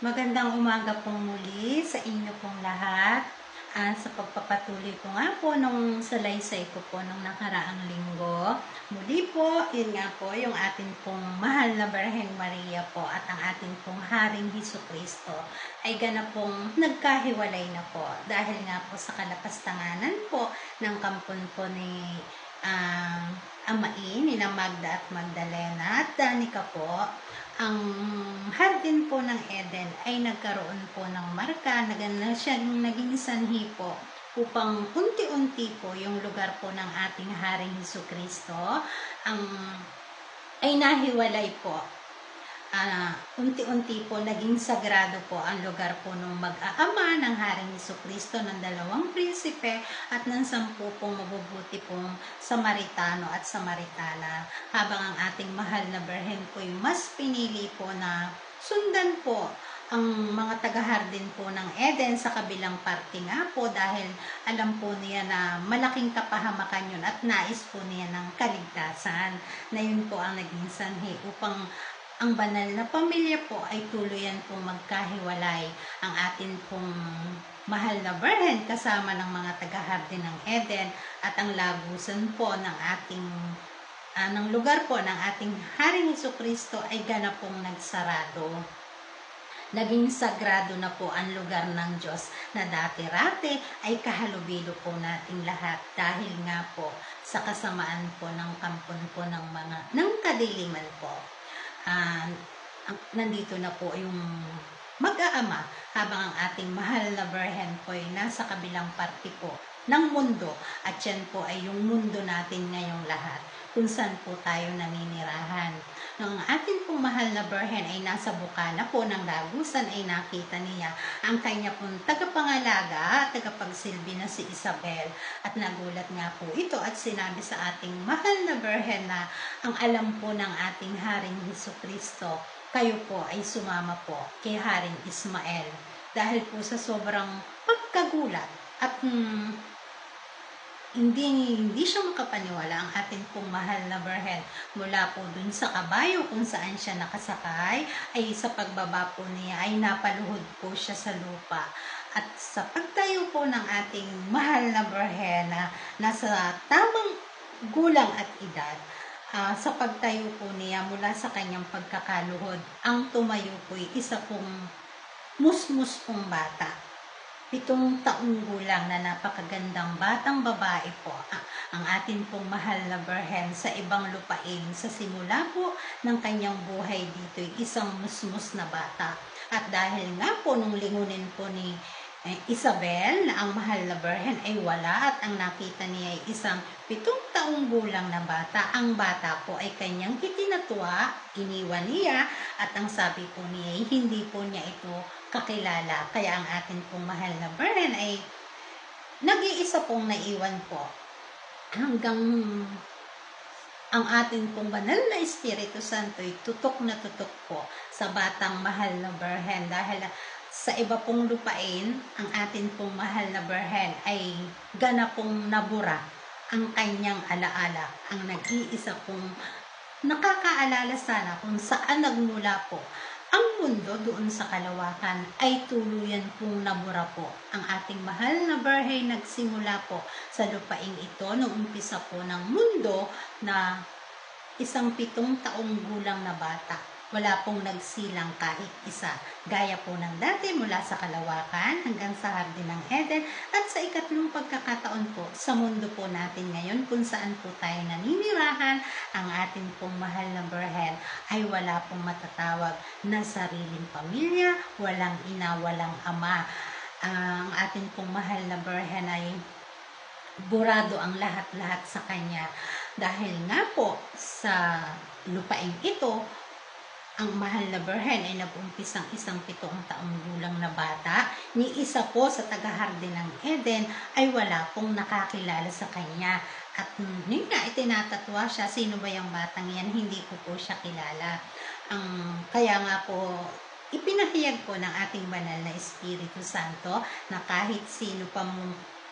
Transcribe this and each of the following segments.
Magandang umaga pong muli sa inyo pong lahat. Sa pagpapatuloy ko nga po nung salaysay ko po nung nakaraang linggo. Muli po, yun nga po, yung ating pong mahal na Birheng Maria po at ang ating pong Haring Hesukristo ay ganap pong nagkahiwalay na po. Dahil nga po sa kalapastanganan po ng kampon po ni Amain, nina Magda at Magdalena at Danica po, ang hardin po ng Eden ay nagkaroon po ng marka na siyang naging sanhi po upang unti-unti po yung lugar po ng ating Haring Hesukristo ay nahiwalay po. Unti-unti po naging sagrado po ang lugar po ng mag-aama ng Haring Hesukristo ng dalawang prinsipe at ng 10 pong mabubuti pong Samaritano at Samaritana, habang ang ating mahal na Birhen po ay mas pinili po na sundan po ang mga taga-hardin po ng Eden sa kabilang parte nga po, dahil alam po niya na malaking kapahamakan yun at nais po niya ng kaligtasan, na yun po ang naging sanhi upang ang banal na pamilya po ay tuluyan pong magkahiwalay. Ang atin pong mahal na Birhen kasama ng mga taga-hardin ng Eden at ang lagusan po ng ating ng lugar po ng ating Haring Hesukristo ay ganap pong nagsarado. Naging sagrado na po ang lugar ng Diyos na dati-rate ay kahalubilo po nating lahat, dahil nga po sa kasamaan po ng kampon po ng kadiliman po. Nandito na po yung mag-aama, habang ang ating mahal na Birhen po ay nasa kabilang parte po ng mundo, at yan po ay yung mundo natin ngayong lahat, kung saan po tayo naninirahan. Nung ang ating pong mahal na Birhen ay nasa bukana po ng lagusan, ay nakita niya ang kanya pong tagapangalaga at tagapagsilbi na si Isabel, at nagulat nga po ito at sinabi sa ating mahal na Birhen na ang alam po ng ating Haring Hesukristo, kayo po ay sumama po kay Haring Ismael, dahil po sa sobrang pagkagulat at hindi siya makapaniwala ang ating pong mahal na Birhen. Mula po dun sa kabayo kung saan siya nakasakay, ay sa pagbaba po niya ay napaluhod po siya sa lupa. At sa pagtayo po ng ating mahal na Birhen na nasa tamang gulang at edad, sa pagtayo po niya mula sa kanyang pagkakaluhod, ang tumayo po ay isa pong musmus pong bata. 7 taong gulang na napakagandang batang babae po ang atin pong mahal na Birhen sa ibang lupain. Sa simula po ng kanyang buhay dito ay isang musmus na bata. At dahil nga po nung lingunin po ni Isabel na ang mahal na Birhen ay wala, at ang nakita niya ay isang 7 taong gulang na bata. Ang bata po ay kanyang itinatwa, iniwan niya, at ang sabi po niya ay hindi po niya ito kakilala. Kaya ang atin pong mahal na Birhen ay nag-iisa pong naiwan po, hanggang ang ating pong banal na Espiritu Santo ay tutok na tutok po sa batang mahal na Birhen, dahil sa iba pong lupain, ang atin pong mahal na Birhen ay ganap pong nabura ang kanyang alaala. Ang nag-iisa pong nakakaalala sana kung saan nagmula po ang mundo doon sa kalawakan ay tuluyan pong nabura po. Ang ating mahal na Birhen nagsimula po sa lupaing ito noong umpisa po ng mundo na isang 7 taong gulang na bata. Wala pong nagsilang kahit isa. Gaya po ng dati mula sa kalawakan hanggang sa hardin ng Eden, at sa ikatlong pagkakataon po sa mundo po natin ngayon kung saan po tayo naninirahan, ang ating pong mahal na Birhen ay wala pong matatawag na sariling pamilya, walang ina, walang ama. Ang ating pong mahal na Birhen ay burado ang lahat-lahat sa kanya, dahil nga po sa lupaing ito, ang mahal na Birhen ay nag-umpisang isang 7 taong gulang na bata. Ni isa po sa taga-hardin ng Eden ay wala pong nakakilala sa kanya. At yun nga, itinatatwa siya, sino ba yung batang yan? Hindi ko po siya kilala. Kaya nga po, ipinahayag po ng ating banal na Espiritu Santo na kahit sino pa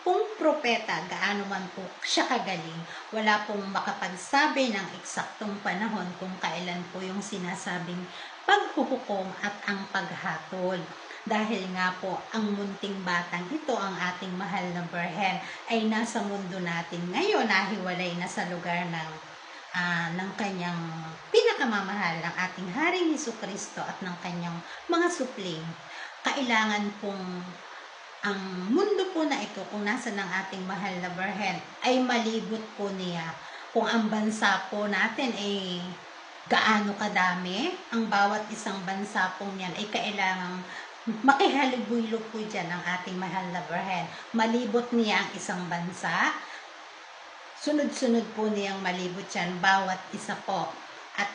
pong propeta, gaano man po siya kagaling, wala pong makapagsabi ng eksaktong panahon kung kailan po yung sinasabing paghuhukom at ang paghatol. Dahil nga po, ang munting batang ito, ang ating mahal na Birhen, ay nasa mundo natin ngayon, nahiwalay na sa lugar ng kanyang pinakamamahal, ng ating Haring Hesukristo at ng kanyang mga supling. Kailangan pong ang mundo po na ito, kung nasa ng ating mahal na Birhen, ay malibot po niya. Kung ang bansa po natin ay gaano kadami, ang bawat isang bansa po niyan ay kailangang makihalubilo po dyan ang ating mahal na Birhen. Malibot niya ang isang bansa, sunod-sunod po niyang malibot yan, bawat isa po. At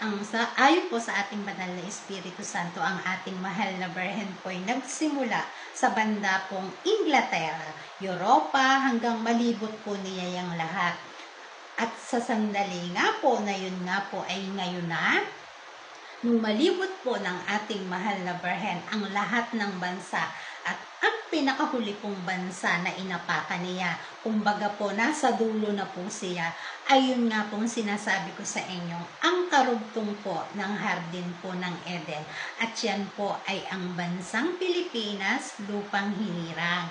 ayon po sa ating banal na Espiritu Santo, ang ating mahal na Birhen po ay nagsimula sa banda pong Inglaterra, Europa, hanggang malibot po niya yung lahat. At sa sandali nga po na yun nga po ay ngayon na, nung malibot po ng ating mahal na Birhen ang lahat ng bansa at ang pinakahuli pong bansa na inapakan niya, kumbaga po nasa dulo na po siya, ayun nga pong sinasabi ko sa inyo, ang karugtong po ng hardin po ng Eden, at yan po ay ang bansang Pilipinas, lupang hinirang.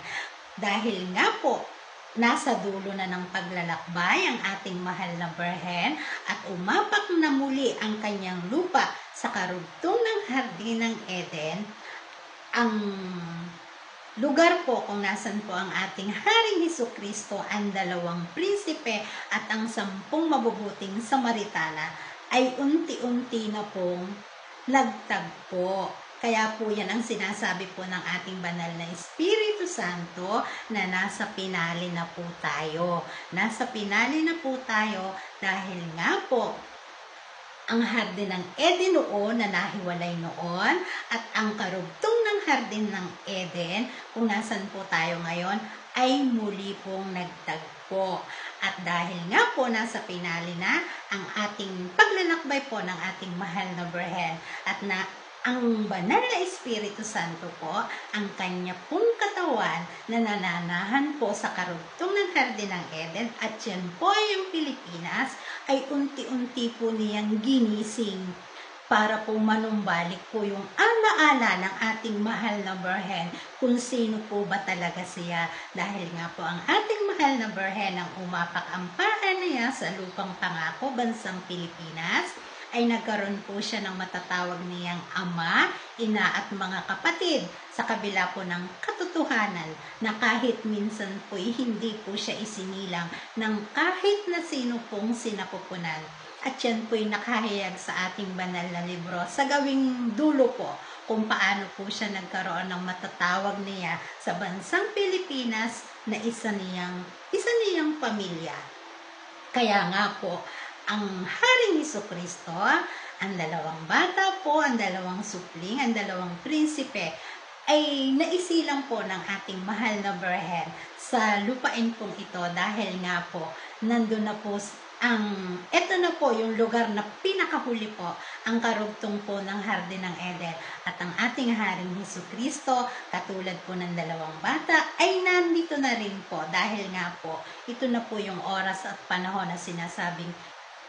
Dahil nga po nasa dulo na ng paglalakbay ang ating mahal na Birhen at umapak na muli ang kanyang lupa sa karugtong ng hardin ng Eden, ang lugar po kung nasan po ang ating Haring Hesukristo, ang 2 prinsipe at ang 10 mabubuting Samaritana ay unti-unti na pong nagtagpo. Kaya po yan ang sinasabi po ng ating banal na Espiritu Santo na nasa pinali na po tayo. Nasa pinali na po tayo dahil nga po ang hardin ng Eden noon na nahiwalay noon at ang karugtong ng hardin ng Eden kung nasan po tayo ngayon ay muli pong nagtagpo. At dahil nga po nasa pinali na ang ating paglalakbay po ng ating mahal na Birhen at na ang banal na Espiritu Santo po, ang kanya pong katawan na nananahan po sa karugtong ng hardin ng Eden at yan po ay ang Pilipinas, ay unti-unti po niyang ginising para po manumbalik po yung alaala ng ating mahal na Birhen kung sino po ba talaga siya. Dahil nga po ang ating mahal na Birhen ang umapak ang paa niya sa lupang pangako, bansang Pilipinas, ay nagkaroon po siya ng matatawag niyang ama, ina at mga kapatid sa kabila po ng katotohanan na kahit minsan po hindi po siya isinilang ng kahit na sino pong sinapupunan. At yan po'y nakahayag sa ating banal na libro sa gawing dulo po kung paano po siya nagkaroon ng matatawag niya sa bansang Pilipinas na isa niyang pamilya. Kaya nga po, ang Haring Hesukristo, ang 2 bata po, ang 2 supling, ang 2 prinsipe, ay naisilang po ng ating mahal na Birhen sa lupain pong ito dahil nga po, nandun na po ito na po yung lugar na pinakahuli po, ang karugtong po ng hardin ng Eden. At ang ating Haring Hesukristo, katulad po ng 2 bata, ay nandito na rin po dahil nga po, ito na po yung oras at panahon na sinasabing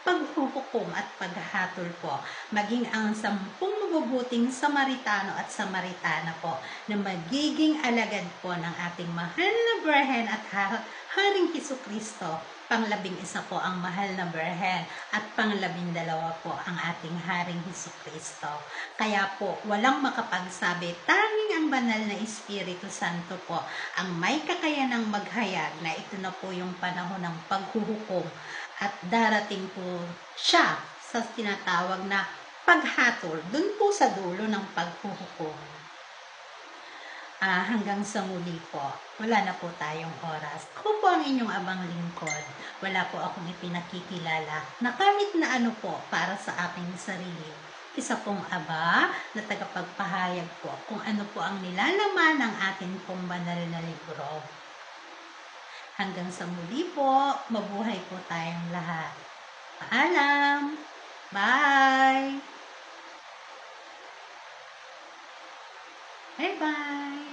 paghuhukom at paghatol po, maging ang 10 mabubuting Samaritano at Samaritana po na magiging alagad po ng ating mahal na Birhen at Haring Hesukristo. Pang-11 po ang mahal na Birhen at pang-12 po ang ating Haring Hesukristo. Kaya po, walang makapagsabi, tanging ang banal na Espiritu Santo po ang may kakayanang maghayag na ito na po yung panahon ng paghuhukom at darating po siya sa tinatawag na paghatol, dun po sa dulo ng paghuhukom. Hanggang sa muli po, wala na po tayong oras. Ako po ang inyong abang lingkod. Wala po akong ipinakikilala na kahit na ano po para sa aking sarili. Isa pong aba na tagapagpahayag po kung ano po ang nilalaman ng ating pong banal na libro. Hanggang sa muli po, mabuhay po tayong lahat. Paalam! Bye! Bye-bye!